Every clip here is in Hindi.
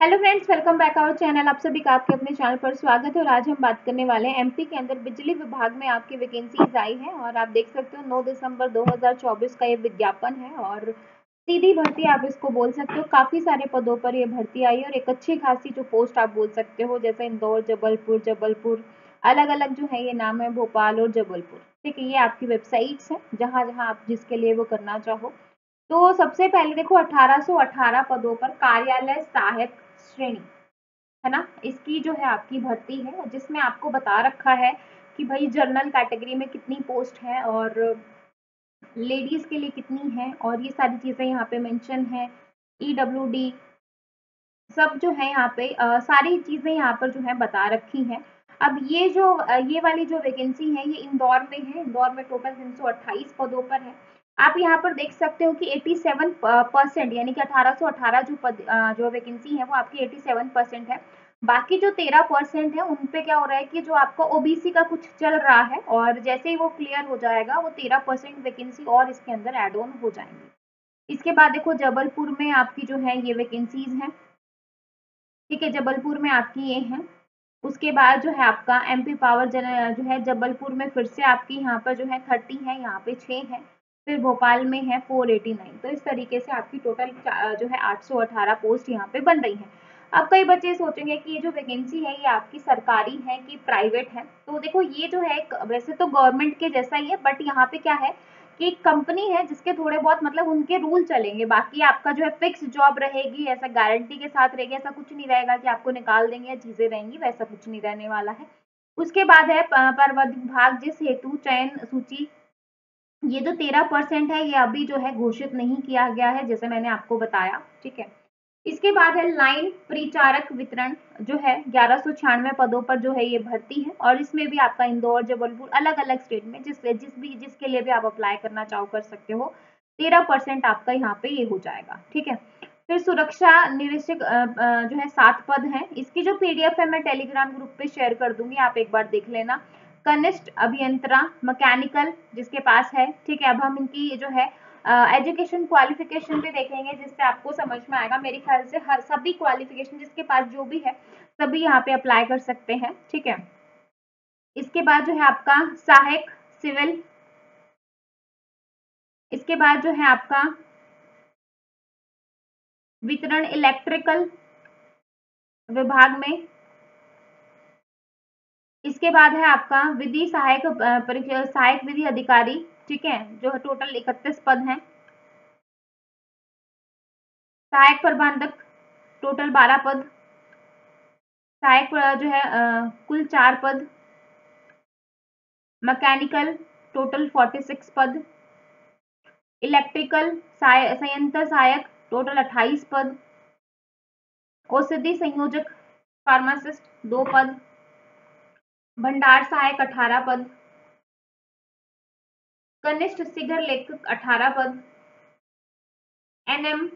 Hello friends, welcome back our channel. आप सभी का आपके अपने चैनल पर स्वागत है और आज हम बात करने वाले हैं एमपी के अंदर बिजली विभाग में आपकी वैकेंसीज आई हैं और आप देख सकते हो 9 दिसंबर 2024 का ये विज्ञापन है और सीधी भर्ती आप इसको बोल सकते हो। काफ़ी सारे पदों पर ये भर्ती आई है और एक अच्छी खासी जो पोस्ट आप बोल सकते हो, जैसे इंदौर, जबलपुर अलग अलग जो है ये नाम है, भोपाल और जबलपुर। ठीक है, ये आपकी वेबसाइट्स हैं जहाँ जहाँ आप जिसके लिए वो करना चाहो। तो सबसे पहले देखो 1818 पदों पर कार्यालय सहायक श्रेणी, है ना, इसकी जो है आपकी भर्ती है जिसमें आपको बता रखा है कि भाई जनरल कैटेगरी में कितनी पोस्ट है और लेडीज के लिए कितनी है और ये सारी चीजें यहाँ पे मेंशन है। ईडब्ल्यूडी सब जो है यहाँ पे सारी चीजें यहाँ पर जो है बता रखी हैं। अब ये वाली जो वैकेंसी है ये इंदौर में है। इंदौर में टोटल 328 पदों पर है। आप यहाँ पर देख सकते हो कि 87% यानी कि 1818 जो वैकेंसी है वो आपकी 87% है। बाकी जो 13% है उन पे क्या हो रहा है कि जो आपका ओबीसी का कुछ चल रहा है और जैसे ही वो क्लियर हो जाएगा वो 13% वैकेंसी और इसके अंदर एड ऑन हो जाएंगी। इसके बाद देखो जबलपुर में आपकी जो है ये वैकेंसीज हैं। ठीक है, जबलपुर में आपकी ये है। उसके बाद जो है आपका एमपी पावर जो है जबलपुर में फिर से आपकी यहाँ पर जो है 30 है, यहाँ पे 6 है। फिर भोपाल में है 489। तो इस तरीके से आपकी टोटल जो है 818 पोस्ट यहाँ पे बन रही है। अब कई बच्चे सोचेंगे कि ये जो वैकेंसी है ये आपकी सरकारी है कि प्राइवेट है। तो देखो ये जो है वैसे तो गवर्नमेंट के जैसा ही है, बट यहाँ पे क्या है कि एक कंपनी है जिसके थोड़े बहुत मतलब उनके रूल चलेंगे। बाकी आपका जो है फिक्स जॉब रहेगी, ऐसा गारंटी के साथ रहेगी, ऐसा कुछ नहीं रहेगा कि आपको निकाल देंगे या चीजें रहेंगी, वैसा कुछ नहीं रहने वाला है। उसके बाद है पर्वत विभाग जिस हेतु चयन सूची, ये जो 13% है ये अभी जो है घोषित नहीं किया गया है, जैसे मैंने आपको बताया। ठीक है, इसके बाद है लाइन परिचारक वितरण जो है 1196 पदों पर जो है ये भर्ती है और इसमें भी आपका इंदौर, जबलपुर अलग अलग स्टेट में जिसके लिए भी आप अप्लाई करना चाहो कर सकते हो। 13% आपका यहाँ पे ये हो जाएगा। ठीक है, फिर सुरक्षा निरीक्षक जो है 7 पद हैं। इसकी जो पीडीएफ है मैं टेलीग्राम ग्रुप पे शेयर कर दूंगी, आप एक बार देख लेना। कनिष्ठ अभियंत्रा मैकेनिकल जिसके पास है। ठीक है, अब हम इनकी जो है एजुकेशन क्वालिफिकेशन भी देखेंगे जिससे आपको समझ में आएगा। मेरे ख्याल से हर सभी क्वालिफिकेशन जिसके पास जो भी है सभी यहाँ पे अप्लाई कर सकते हैं। ठीक है, इसके बाद जो है आपका सहायक सिविल, इसके बाद जो है आपका वितरण इलेक्ट्रिकल विभाग में, इसके बाद है आपका विधि सहायक सहायक विधि अधिकारी। ठीक है, जो टोटल 31 पद हैं। सहायक प्रबंधक टोटल 12 पद। सहायक जो है कुल 4 पद। मैकेनिकल टोटल 46 पद। इलेक्ट्रिकल संयंत्र सहायक टोटल 28 पद। औषधि संयोजक फार्मासिस्ट 2 पद। भंडार सहायक 18 पद। कनिष्ठ शिखर लेखक 18 पद। एनएम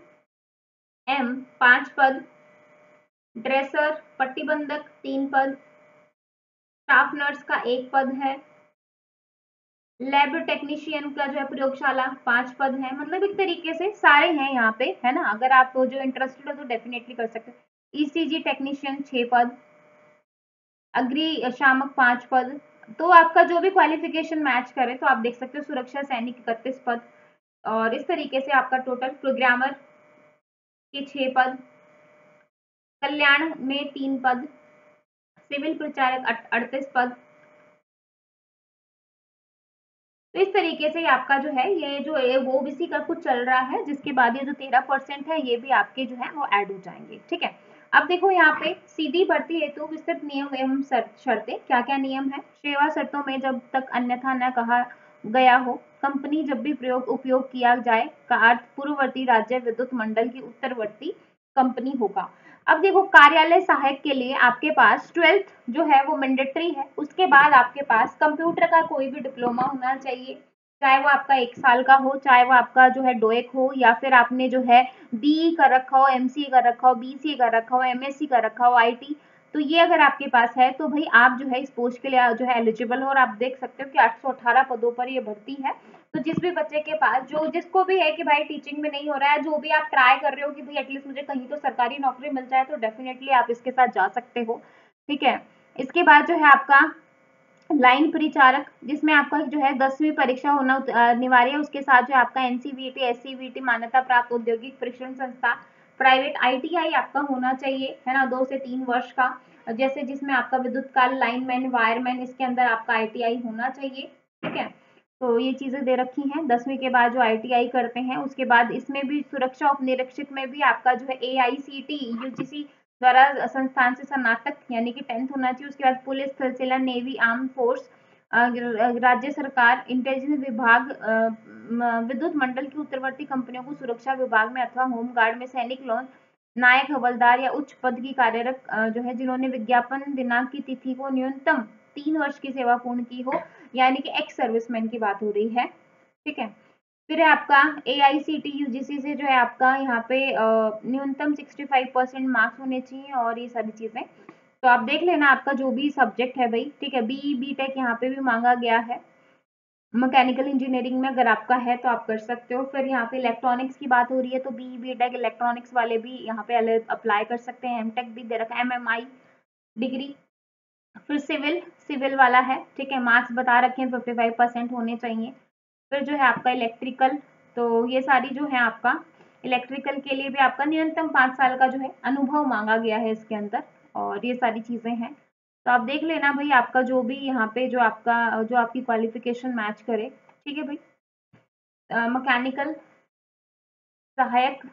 5 पद। ड्रेसर पट्टीबंधक 3 पद। स्टाफ नर्स का 1 पद है। लैब टेक्नीशियन का जो है प्रयोगशाला 5 पद है। मतलब एक तरीके से सारे हैं यहाँ पे, है ना। अगर आप जो इंटरेस्टेड हो तो डेफिनेटली कर सकते हैं। ईसीजी टेक्नीशियन 6 पद। अग्नि शामक 5 पद। तो आपका जो भी क्वालिफिकेशन मैच करे तो आप देख सकते हो। सुरक्षा सैनिक 31 पद और इस तरीके से आपका टोटल प्रोग्रामर के 6 पद। कल्याण में 3 पद। सिविल प्रचारक 38 पद। तो इस तरीके से आपका जो है ये जो ओबीसी का कुछ चल रहा है, जिसके बाद ये जो 13% है ये भी आपके जो है वो ऐड हो जाएंगे। ठीक है, अब देखो यहाँ पे सीधी भर्ती हेतु विस्तृत नियम एवं शर्तें। क्या क्या नियम है? सेवा शर्तों में जब तक अन्यथा न कहा गया हो, कंपनी जब भी उपयोग किया जाए का अर्थ पूर्ववर्ती राज्य विद्युत मंडल की उत्तरवर्ती कंपनी होगा। अब देखो कार्यालय सहायक के लिए आपके पास 12th जो है वो मैंडेटरी है। उसके बाद आपके पास कंप्यूटर का कोई भी डिप्लोमा होना चाहिए, चाहे वो आपका 1 साल का हो, चाहे वो आपका जो है डोएक हो, या फिर आपने जो है बीई कर रखा हो, एमसीए कर रखा हो, बीसीए कर रखा हो, एमएससी कर रखा हो, आईटी। तो ये अगर आपके पास है तो भाई आप जो है इस पोस्ट के लिए जो है एलिजिबल हो। और आप देख सकते हो कि 818 पदों पर ये भर्ती है। तो जिस भी बच्चे के पास जो जिसको भी है कि भाई टीचिंग में नहीं हो रहा है, जो भी आप ट्राई कर रहे हो कि भाई एटलीस्ट मुझे कहीं तो सरकारी नौकरी मिल जाए, तो डेफिनेटली आप इसके साथ जा सकते हो। ठीक है, इसके बाद जो है आपका लाइन परिचारक, जिसमें आपका जो है 10वीं परीक्षा होना अनिवार्य है। उसके साथ जो आपका एनसीवीटी एससीवीटी मान्यता प्राप्त औद्योगिक प्रशिक्षण संस्था प्राइवेट आईटीआई आपका होना चाहिए, है ना, 2 से 3 वर्ष का, जैसे जिसमें आपका विद्युत काल लाइनमैन वायरमैन, इसके अंदर आपका आईटीआई होना चाहिए। ठीक है, तो ये चीजें दे रखी हैं। 10वीं के बाद जो आईटीआई करते हैं, उसके बाद इसमें भी सुरक्षा उपनिरीक्षक में भी आपका जो है एआईसीटी यूजीसी द्वारा संस्थान से स्नातक यानी कि 10th होना चाहिए। उसके बाद पुलिस, थल सेना, नेवी, आर्म फोर्स, राज्य सरकार, इंटेलिजेंस विभाग, विद्युत मंडल की उत्तरवर्ती कंपनियों को सुरक्षा विभाग में अथवा होमगार्ड में सैनिक लोन, नायक, हवलदार या उच्च पद की कार्यरत जो है जिन्होंने विज्ञापन दिनांक की तिथि को न्यूनतम 3 वर्ष की सेवा पूर्ण की हो, यानी कि एक्स सर्विसमैन की बात हो रही है। ठीक है, फिर है आपका एआईसीटी यूजीसी से जो है आपका यहाँ पे न्यूनतम 65% मार्क्स होने चाहिए और ये सारी चीजें। तो आप देख लेना आपका जो भी सब्जेक्ट है भाई। ठीक है, बीई बीटेक यहाँ पे भी मांगा गया है। मैकेनिकल इंजीनियरिंग में अगर आपका है तो आप कर सकते हो। फिर यहाँ पे इलेक्ट्रॉनिक्स की बात हो रही है, तो बीई बीटेक इलेक्ट्रॉनिक्स वाले भी यहाँ पे अप्लाई कर सकते हैं। एमटेक भी दे रखा है, एमएमआई डिग्री। फिर सिविल वाला है। ठीक है, मार्क्स बता रखे हैं 55% होने चाहिए। फिर जो है आपका इलेक्ट्रिकल, तो ये सारी जो है आपका इलेक्ट्रिकल के लिए भी आपका न्यूनतम 5 साल का जो है अनुभव मांगा गया है इसके अंदर, और ये सारी चीजें हैं। तो आप देख लेना भाई आपका जो भी यहाँ पे जो आपकी क्वालिफिकेशन मैच करे। ठीक है भाई, मैकेनिकल सहायक,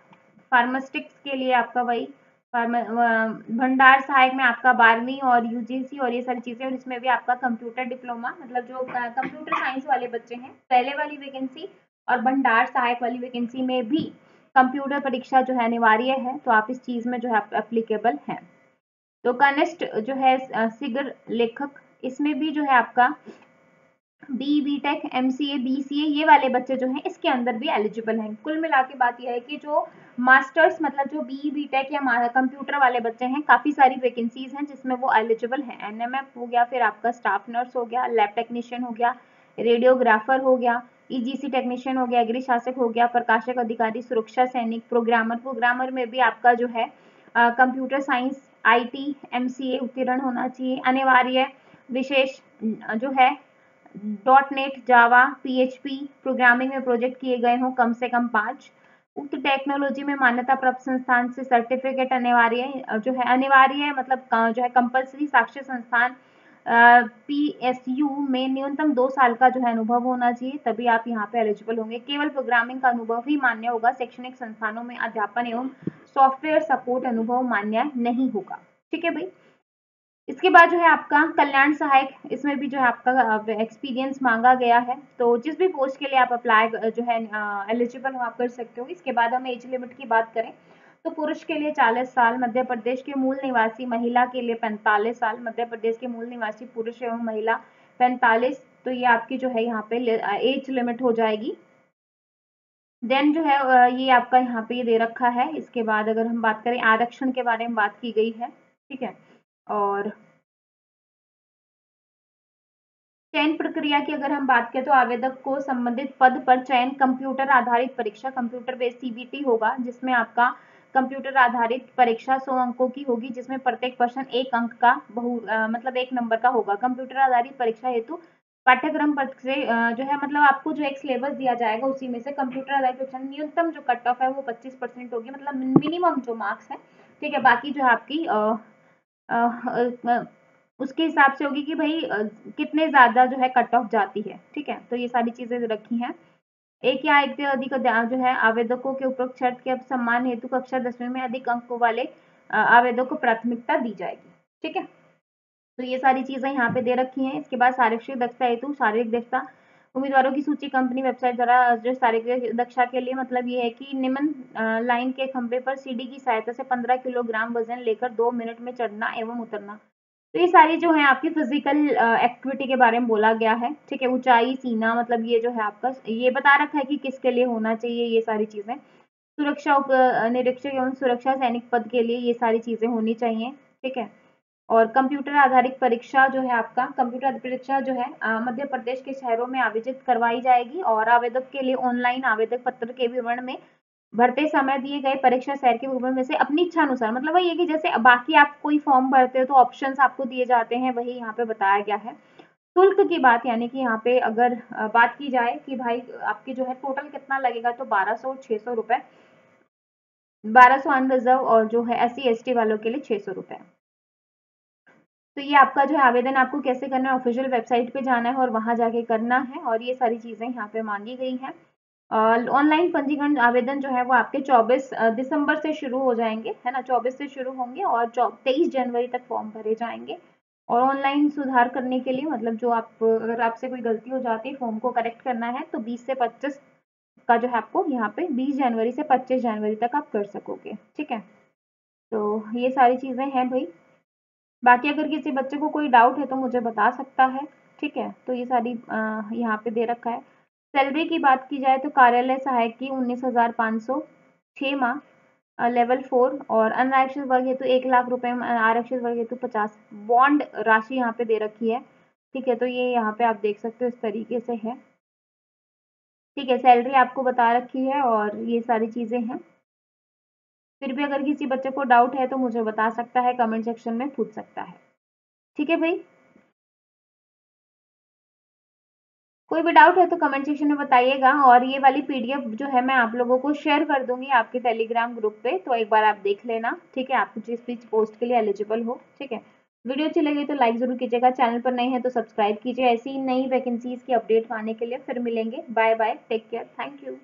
फार्मास्टिक्स के लिए आपका वही भंडार सहायक में आपका 12वीं और यूजीसी और ये सारी चीजें, और इसमें भी आपका कंप्यूटर डिप्लोमा, मतलब जो कंप्यूटर साइंस वाले बच्चे हैं पहले वाली वैकेंसी, और भंडार सहायक वाली वैकेंसी में भी कंप्यूटर परीक्षा जो है अनिवार्य है। तो आप इस चीज में जो है एप्लीकेबल है। तो कनिष्ठ जो है सिगर लेखक, इसमें भी जो है आपका बी बीटेक एमसीए बीसीए ये वाले बच्चे जो हैं इसके अंदर भी एलिजिबल हैं। कुल मिला के बात यह है कि जो मास्टर्स मतलब जो बी बीटेक या कंप्यूटर वाले बच्चे हैं, काफ़ी सारी वैकेंसीज हैं जिसमें वो एलिजिबल हैं। एनएमएफ हो गया, फिर आपका स्टाफ नर्स हो गया, लैब टेक्नीशियन हो गया, रेडियोग्राफर हो गया, ईजीसी टेक्नीशियन हो गया, गृह शासक हो गया, प्रकाशक अधिकारी, सुरक्षा सैनिक, प्रोग्रामर में भी आपका जो है कंप्यूटर साइंस आईटी एमसीए उत्तीर्ण होना चाहिए। अनिवार्य विशेष जो है .NET, जावा, PHP प्रोग्रामिंग में प्रोजेक्ट किए गए हों कम से कम 5। उक्त टेक्नोलॉजी में मान्यता प्राप्त संस्थान से सर्टिफिकेट अनिवार्य जो है मतलब जो है कंपलसरी साक्षर संस्थान PSU में न्यूनतम 2 साल का जो है अनुभव होना चाहिए, तभी आप यहाँ पे एलिजिबल होंगे। केवल प्रोग्रामिंग का अनुभव ही मान्य होगा। शैक्षणिक संस्थानों में अध्यापन एवं सॉफ्टवेयर सपोर्ट अनुभव मान्य नहीं होगा। ठीक है भाई, इसके बाद जो है आपका कल्याण सहायक, इसमें भी जो है आपका एक्सपीरियंस मांगा गया है। तो जिस भी पोस्ट के लिए आप अप्लाई जो है एलिजिबल हो आप कर सकते हो। इसके बाद हम एज लिमिट की बात करें तो पुरुष के लिए 40 साल, मध्य प्रदेश के मूल निवासी, महिला के लिए 45 साल, मध्य प्रदेश के मूल निवासी पुरुष एवं महिला 45। तो ये आपकी जो है यहाँ पे एज लिमिट हो जाएगी। देन जो है ये आपका यहाँ पे दे रखा है। इसके बाद अगर हम बात करें आरक्षण के बारे में बात की गई है। ठीक है, और चयन प्रक्रिया की अगर हम बात करें तो आवेदक को संबंधित पद पर चयन कंप्यूटर आधारित परीक्षा, कंप्यूटर बेस्ड सीबीटी होगा, जिसमें आपका कंप्यूटर आधारित परीक्षा 100 अंकों की होगी, जिसमें प्रत्येक प्रश्न 1 अंक का मतलब 1 नंबर का होगा। कंप्यूटर आधारित परीक्षा हेतु पाठ्यक्रम पद से जो है मतलब आपको जो एक सिलेबस दिया जाएगा उसी में से कंप्यूटर आधारित परीक्षा न्यूनतम जो कट ऑफ है वो 25% होगी, मतलब मिनिमम जो मार्क्स है। ठीक है, बाकी जो है आपकी उसके हिसाब से होगी कि भाई कितने ज्यादा जो है कट ऑफ जाती है। ठीक है, तो ये सारी चीजें रखी हैं। एक या एक से अधिक जो है आवेदकों के उपरोक्त शर्त के सम्मान हेतु कक्षा 10वीं में अधिक अंकों वाले आवेदकों को प्राथमिकता दी जाएगी। ठीक है, तो ये सारी चीजें यहाँ पे दे रखी हैं। इसके बाद शारीरिक दक्षता हेतु शारीरिक दक्षता उम्मीदवारों की सूची कंपनी वेबसाइट द्वारा जो शारीरिक दक्षता के लिए मतलब ये है कि निम्न लाइन के खंभे पर सीढ़ी की सहायता से 15 किलोग्राम वजन लेकर 2 मिनट में चढ़ना एवं उतरना। तो ये सारी जो है आपकी फिजिकल एक्टिविटी के बारे में बोला गया है। ठीक है, ऊंचाई, सीना, मतलब ये जो है आपका ये बता रखा है कि किसके लिए होना चाहिए ये सारी चीजें। सुरक्षा उप निरीक्षक एवं सुरक्षा सैनिक पद के लिए ये सारी चीजें होनी चाहिए। ठीक है, और कंप्यूटर आधारित परीक्षा जो है आपका, कंप्यूटर आधारित परीक्षा जो है मध्य प्रदेश के शहरों में आयोजित करवाई जाएगी और आवेदक के लिए ऑनलाइन आवेदक पत्र के विवरण में भरते समय दिए गए परीक्षा शहर के विवरण में से अपनी इच्छा अनुसार, मतलब वही है कि जैसे बाकी आप कोई फॉर्म भरते हो तो ऑप्शंस आपको दिए जाते हैं, वही यहाँ पे बताया गया है। शुल्क की बात, यानी कि यहाँ पे अगर बात की जाए कि भाई आपकी जो है टोटल कितना लगेगा, तो 1200 और 600 रुपए, 1200 अनरिजर्व और जो है SC ST वालों के लिए 600 रुपए। तो ये आपका जो है आवेदन आपको कैसे करना है, ऑफिशियल वेबसाइट पे जाना है और वहां जाके करना है, और ये सारी चीजें यहाँ पे मांगी गई हैं। ऑनलाइन पंजीकरण आवेदन जो है वो आपके 24 दिसंबर से शुरू हो जाएंगे, है ना, 24 से शुरू होंगे और 23 जनवरी तक फॉर्म भरे जाएंगे। और ऑनलाइन सुधार करने के लिए, मतलब जो आप अगर आपसे कोई गलती हो जाती है, फॉर्म को करेक्ट करना है, तो 20 से 25 का जो है आपको यहाँ पे 20 जनवरी से 25 जनवरी तक आप कर सकोगे, ठीक है। तो ये सारी चीजें हैं भाई। बाकी अगर किसी बच्चे को कोई डाउट है तो मुझे बता सकता है, ठीक है। तो ये सारी यहाँ पे दे रखा है। सैलरी की बात की जाए तो कार्यालय सहायक की 19,500 6 माह लेवल 4, और अनारक्षित वर्ग हेतु 1 लाख रुपए, आरक्षित वर्ग हेतु 50। बॉन्ड राशि यहाँ पे दे रखी है, ठीक है। तो ये यहाँ पे आप देख सकते हो इस तरीके से है, ठीक है। सैलरी आपको बता रखी है और ये सारी चीजें हैं। फिर भी अगर किसी बच्चे को डाउट है तो मुझे बता सकता है, कमेंट सेक्शन में पूछ सकता है, ठीक है भाई। कोई भी डाउट है तो कमेंट सेक्शन में बताइएगा, और ये वाली PDF जो है मैं आप लोगों को शेयर कर दूंगी आपके टेलीग्राम ग्रुप पे, तो एक बार आप देख लेना, ठीक है। आप जिस भी पोस्ट के लिए एलिजिबल हो, ठीक है। वीडियो अच्छी लगी तो लाइक जरूर कीजिएगा, चैनल पर नए हैं तो सब्सक्राइब कीजिए ऐसी ही नई वैकेंसीज की अपडेट पाने के लिए। फिर मिलेंगे, bye bye, take care, thank you.